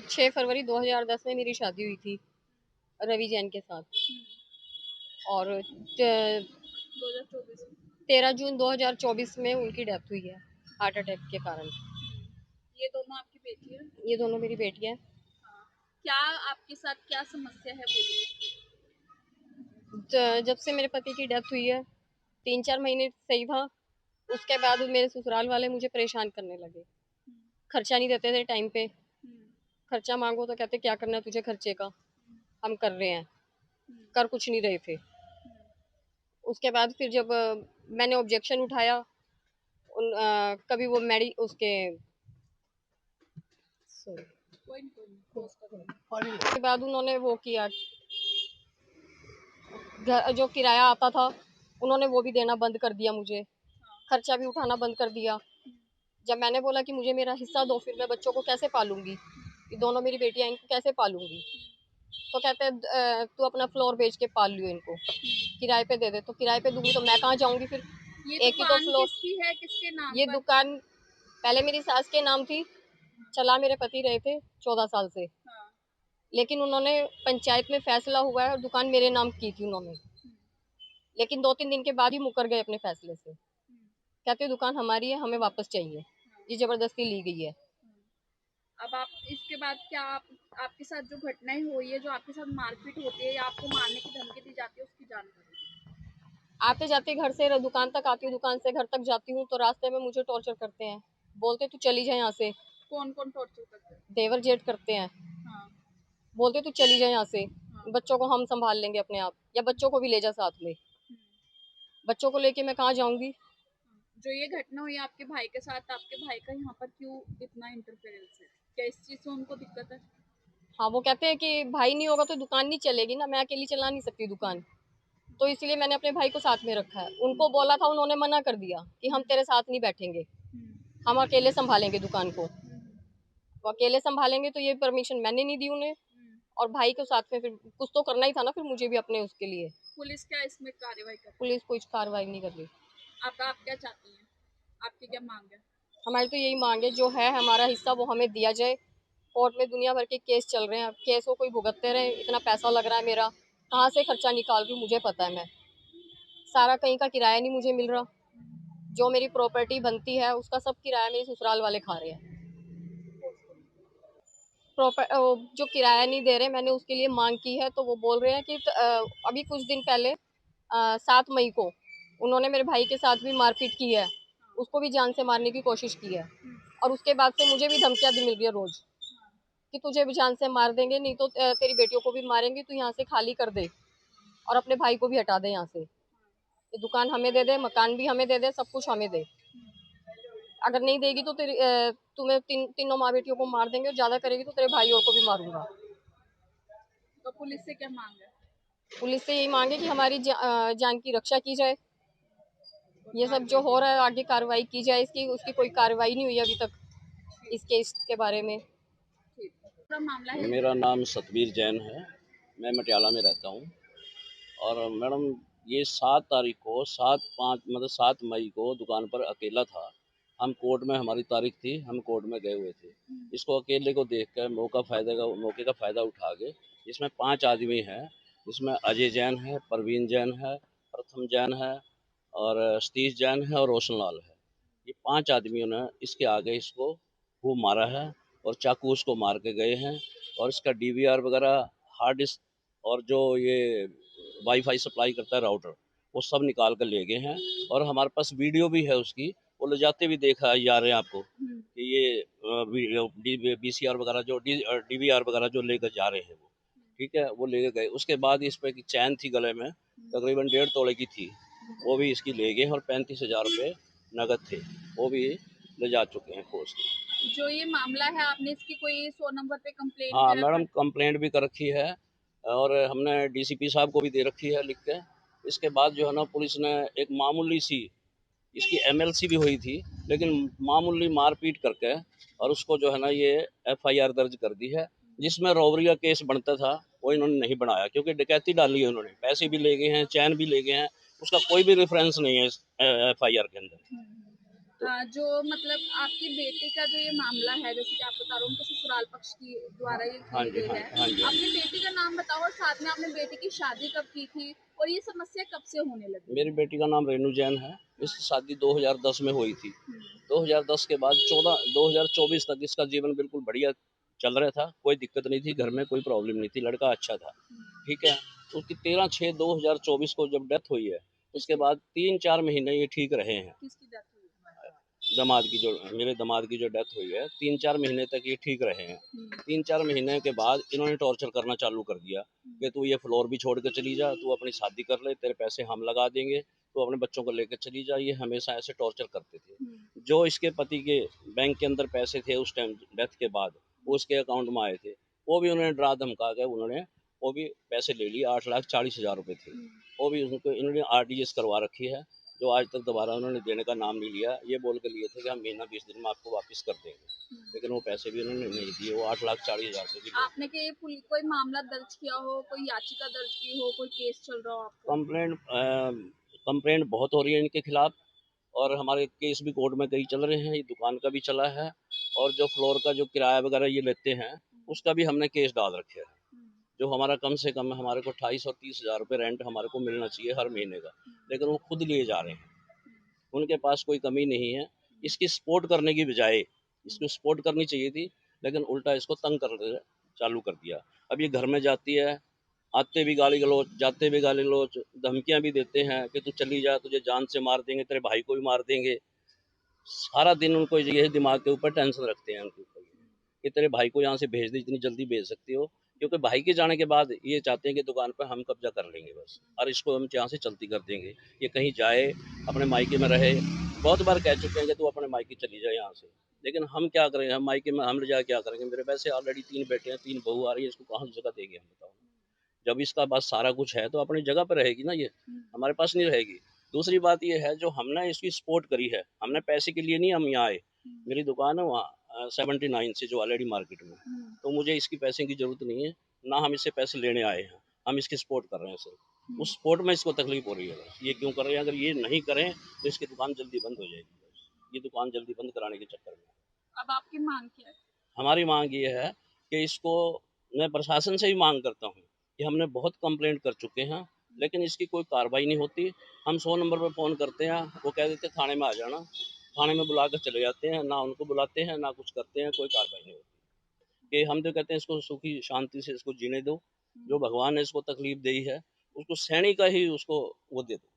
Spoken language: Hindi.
6 फरवरी 2010 में मेरी शादी हुई थी रवि जैन के साथ और 13 जून 2024 में उनकी डेथ हुई है हार्ट अटैक के कारण। ये दोनों आपकी बेटी है? ये दोनों मेरी बेटियां हैं। क्या आपके साथ क्या समस्या है बोलिए? जब से मेरे पति की डेथ हुई है 3-4 महीने सही था, उसके बाद मेरे ससुराल वाले मुझे परेशान करने लगे। खर्चा नहीं देते थे टाइम पे, खर्चा मांगो तो कहते क्या करना है तुझे खर्चे का, हम कर रहे हैं, कर कुछ नहीं रहे थे। उसके बाद फिर जब मैंने ऑब्जेक्शन उठाया कभी वो उसके उसके बाद उन्होंने वो किया, जो किराया आता था उन्होंने वो भी देना बंद कर दिया, मुझे खर्चा भी उठाना बंद कर दिया। जब मैंने बोला कि मुझे मेरा हिस्सा दो, फिर मैं बच्चों को कैसे पालूंगी, ये दोनों मेरी बेटियां, इनको कैसे पालूंगी? तो कहते हैं तू अपना फ्लोर बेच के पाल लियो, इनको किराए पे दे दे। तो किराए पे दूंगी तो मैं कहाँ जाऊंगी फिर? एक ही तो फ्लोर किसकी है, किसके नाम ये पर? दुकान पहले मेरी सास के नाम थी, चला मेरे पति रहे थे 14 साल से। लेकिन उन्होंने पंचायत में फैसला हुआ है और दुकान मेरे नाम की थी उन्होंने, लेकिन 2-3 दिन के बाद ही मुकर गए अपने फैसले से। कहते दुकान हमारी है, हमें वापस चाहिए, ये जबरदस्ती ली गई है। अब आप इसके बाद क्या आपके साथ जो घटनाएं हुई है, जो आपके साथ मारपीट होती है या आपको मारने की धमकी दी जाती है, उसकी जानकारी? आते जाते घर से दुकान तक आती हूँ, दुकान से घर तक जाती हूँ तो रास्ते में मुझे टॉर्चर करते हैं, बोलते तू चली जाए यहाँ से। कौन कौन टॉर्चर करते हैं? देवर जेठ करते हैं। बोलते तू चली जाए यहाँ से, बच्चों को हम संभाल लेंगे अपने आप, या बच्चों को भी ले जा साथ में। बच्चों को लेके मैं कहाँ जाऊंगी? जो ये घटना हुई आपके भाई के साथ, आपके भाई का यहाँ पर क्यों इतना इंटरफेरेंस है? क्या इस चीज से उनको दिक्कत है? हाँ, वो कहते हैं कि भाई नहीं होगा तो दुकान नहीं चलेगी ना, मैं अकेली चला नहीं सकती दुकान, तो इसलिए मैंने अपने भाई को साथ में रखा है। उनको बोला था, उन्होंने मना कर दिया कि हम तेरे साथ नहीं बैठेंगे, हम अकेले संभालेंगे दुकान को। वो अकेले संभालेंगे तो ये परमिशन मैंने नहीं दी उन्हें, और भाई को साथ में फिर कुछ तो करना ही था ना, फिर मुझे भी अपने उसके लिए। पुलिस क्या इसमें कार्रवाई कर? पुलिस कुछ कार्रवाई नहीं कर रही। आप क्या चाहती हैं? आपकी क्या मांग है? हमारी तो यही मांग है, जो है हमारा हिस्सा वो हमें दिया जाए। कोर्ट में दुनिया भर के केस चल रहे हैं, केसों को ही भुगतते रहे, इतना पैसा लग रहा है मेरा, कहाँ से खर्चा निकाल रही हूँ मुझे पता है। मैं सारा कहीं का किराया नहीं मुझे मिल रहा, जो मेरी प्रॉपर्टी बनती है उसका सब किराया मेरे ससुराल वाले खा रहे हैं। जो किराया नहीं दे रहे, मैंने उसके लिए मांग की है, तो वो बोल रहे हैं कि अभी कुछ दिन पहले 7 मई को उन्होंने मेरे भाई के साथ भी मारपीट की है, उसको भी जान से मारने की कोशिश की है, और उसके बाद से मुझे भी धमकियां मिल रही है रोज कि तुझे भी जान से मार देंगे, नहीं तो तेरी बेटियों को भी मारेंगे, तू यहाँ से खाली कर दे और अपने भाई को भी हटा दे यहाँ से। ये दुकान हमें दे दे, मकान भी हमें दे दे, सब कुछ हमें दे। अगर नहीं देगी तो तुम्हें तीनों माँ बेटियों को मार देंगे, और ज्यादा करेगी तो तेरे भाई और को भी मारूंगा। तो पुलिस से क्या मांग है? पुलिस से यही मांगे कि हमारी जान की रक्षा की जाए। ये सब जो हो रहा है आगे कार्रवाई की जाए इसकी, उसकी कोई कार्रवाई नहीं हुई अभी तक इस केस के बारे में। मामला है? मेरा नाम सतबीर जैन है, मैं मटियाला में रहता हूँ। और मैडम ये 7 तारीख को 7 मई को दुकान पर अकेला था। हम कोर्ट में, हमारी तारीख थी, हम कोर्ट में गए हुए थे। इसको अकेले को देख कर मौके का फ़ायदा उठा के इसमें 5 आदमी हैं, जिसमें अजय जैन है, परवीन जैन है, प्रथम जैन है और सतीश जैन है और रोशन लाल है। ये 5 आदमियों ने इसके आगे इसको खूब मारा है और चाकू उसको मार के गए हैं। और इसका डीवीआर वगैरह, हार्ड डिस्क और जो ये वाईफाई सप्लाई करता है राउटर, वो सब निकाल कर ले गए हैं। और हमारे पास वीडियो भी है उसकी, वो ले जाते भी देखा जा रहे हैं आपको कि ये बीसीआर वगैरह जो डीवीआर वगैरह जो लेकर जा रहे हैं वो, ठीक है, वो लेके गए। उसके बाद इस पे की चैन थी गले में, तकरीबन 1.5 तोले की थी, वो भी इसकी ले गए और 35,000 रुपये नगद थे, वो भी ले जा चुके हैं कोर्स के। जो ये मामला है, आपने इसकी कोई 100 नंबर पे कंप्लेंट? हाँ मैडम, कंप्लेंट भी कर रखी है और हमने डीसीपी साहब को भी दे रखी है लिख के। इसके बाद जो है ना, पुलिस ने एक मामूली सी, इसकी एमएलसी भी हुई थी, लेकिन मामूली मारपीट करके और उसको जो है ना ये एफआईआर दर्ज कर दी है, जिसमें रॉबरी का केस बनता था वो इन्होंने नहीं बनाया, क्योंकि डकैती डाली है उन्होंने, पैसे भी ले गए हैं, चैन भी ले गए हैं, उसका कोई भी रेफरेंस नहीं है एफआईआर के अंदर। जो मतलब आपकी बेटी का जो ये मामला है, जैसे कि आप बता रहे हो उनके ससुराल पक्ष की द्वारा ये हाँ की जी, गई हाँ, है, हाँ जी, हाँ जी। अपनी बेटी का नाम बताओ और साथ में आपने बेटी की शादी कब की थी और ये समस्या कब से होने लगी मेरी है? बेटी का नाम रेनू जैन है। इसकी शादी 2010 में हुई थी। हम्म, 2010 के बाद 2024 तक इसका जीवन बिल्कुल बढ़िया चल रहा था। कोई दिक्कत नहीं थी, घर में कोई प्रॉब्लम नहीं थी, लड़का अच्छा था। ठीक है। उसकी 13/6/2024 को जब डेथ हुई है, उसके किसकी बाद 3-4 महीने ये ठीक रहे हैं। किसकी डेथ हुई है? मेरे दामाद की जो डेथ हुई है, 3-4 महीने तक ये ठीक रहे हैं। हम्म, 3-4 महीने के बाद इन्होंने टॉर्चर करना चालू कर दिया कि तू ये फ्लोर भी छोड़ के चली जा, तू अपनी शादी कर ले, तेरे पैसे हम लगा देंगे, तू अपने बच्चों को लेकर चली जा। ये हमेशा ऐसे टॉर्चर करते थे। हम्म, जो इसके पति के बैंक के अंदर पैसे थे उस टाइम डेथ के बाद, वो उसके अकाउंट में आए थे, वो भी उन्होंने डरा धमका के उन्होंने वो भी पैसे ले लिए। 8,40,000 रुपये थे। वो भी उनको इन्होंने RTGS करवा रखी है, जो आज तक दोबारा उन्होंने देने का नाम नहीं लिया। ये बोल के लिए थे कि हम महीना 20 दिन में आपको वापस कर देंगे, लेकिन वो पैसे भी उन्होंने नहीं दिए। वो 8,40,000 रुपये भी आपने कोई मामला दर्ज किया हो, कोई याचिका दर्ज की हो, कोई केस चल रहा हो आपका? कंप्लेंट कंप्लेंट बहुत हो रही है इनके खिलाफ, और हमारे केस भी कोर्ट में कई चल रहे हैं। ये दुकान का भी चला है, और जो फ्लोर का जो किराया वगैरह ये लेते हैं उसका भी हमने केस डाल रखे है। जो हमारा कम से कम हमारे को 28 और 30,000 रुपये रेंट हमारे को मिलना चाहिए हर महीने का, लेकिन वो खुद लिए जा रहे हैं। उनके पास कोई कमी नहीं है। इसकी सपोर्ट करने की बजाय इसको सपोर्ट करनी चाहिए थी, लेकिन उल्टा इसको तंग कर चालू कर दिया। अब ये घर में जाती है, आते भी गाली गलौज, जाते भी गाली गलौज, धमकियां भी देते हैं कि तू चली जा, तुझे जान से मार देंगे, तेरे भाई को भी मार देंगे। सारा दिन उनको यही दिमाग के ऊपर टेंशन रखते हैं उनके ऊपर कि तेरे भाई को यहाँ से भेज दे, जितनी जल्दी भेज सकती हो, क्योंकि भाई के जाने के बाद ये चाहते हैं कि दुकान पर हम कब्जा कर लेंगे बस, और इसको हम यहाँ से चलती कर देंगे। ये कहीं जाए, अपने मायके में रहे। बहुत बार कह चुके हैं कि तू अपने मायके चली जाए यहाँ से, लेकिन हम क्या करेंगे? हम मायके में हम ले जाके क्या करेंगे? मेरे वैसे ऑलरेडी 3 बेटे हैं, 3 बहू आ रही है, इसको कहाँ से जगह देंगे हम, बताओ। जब इसका पास सारा कुछ है तो अपनी जगह पर रहेगी ना, ये हमारे पास नहीं रहेगी। दूसरी बात ये है, जो हमने इसकी सपोर्ट करी है, हमने पैसे के लिए नहीं हम यहाँ आए। मेरी दुकान है वहाँ 79 से जो ऑलरेडी मार्केट में है, तो मुझे इसकी पैसे की ज़रूरत नहीं है, ना हम इससे पैसे लेने आए हैं। हम इसकी सपोर्ट कर रहे हैं सिर्फ। उस सपोर्ट में इसको तकलीफ हो रही है बस। ये क्यों कर रहे हैं? अगर ये नहीं करें तो इसकी दुकान जल्दी बंद हो जाएगी बस। ये दुकान जल्दी बंद कराने के चक्कर में अब आपकी मांग क्या है? हमारी मांग ये है कि इसको, मैं प्रशासन से ही मांग करता हूँ कि हमने बहुत कंप्लेंट कर चुके हैं, लेकिन इसकी कोई कार्रवाई नहीं होती। हम 100 नंबर पर फ़ोन करते हैं, वो कह देते थाने में आ जाना, थाने में बुला कर चले जाते हैं। ना उनको बुलाते हैं, ना कुछ करते हैं, कोई कार्रवाई नहीं होती। कि हम तो कहते हैं इसको सुखी शांति से इसको जीने दो। जो भगवान ने इसको तकलीफ दी है, उसको सहने का ही उसको वो दे दो।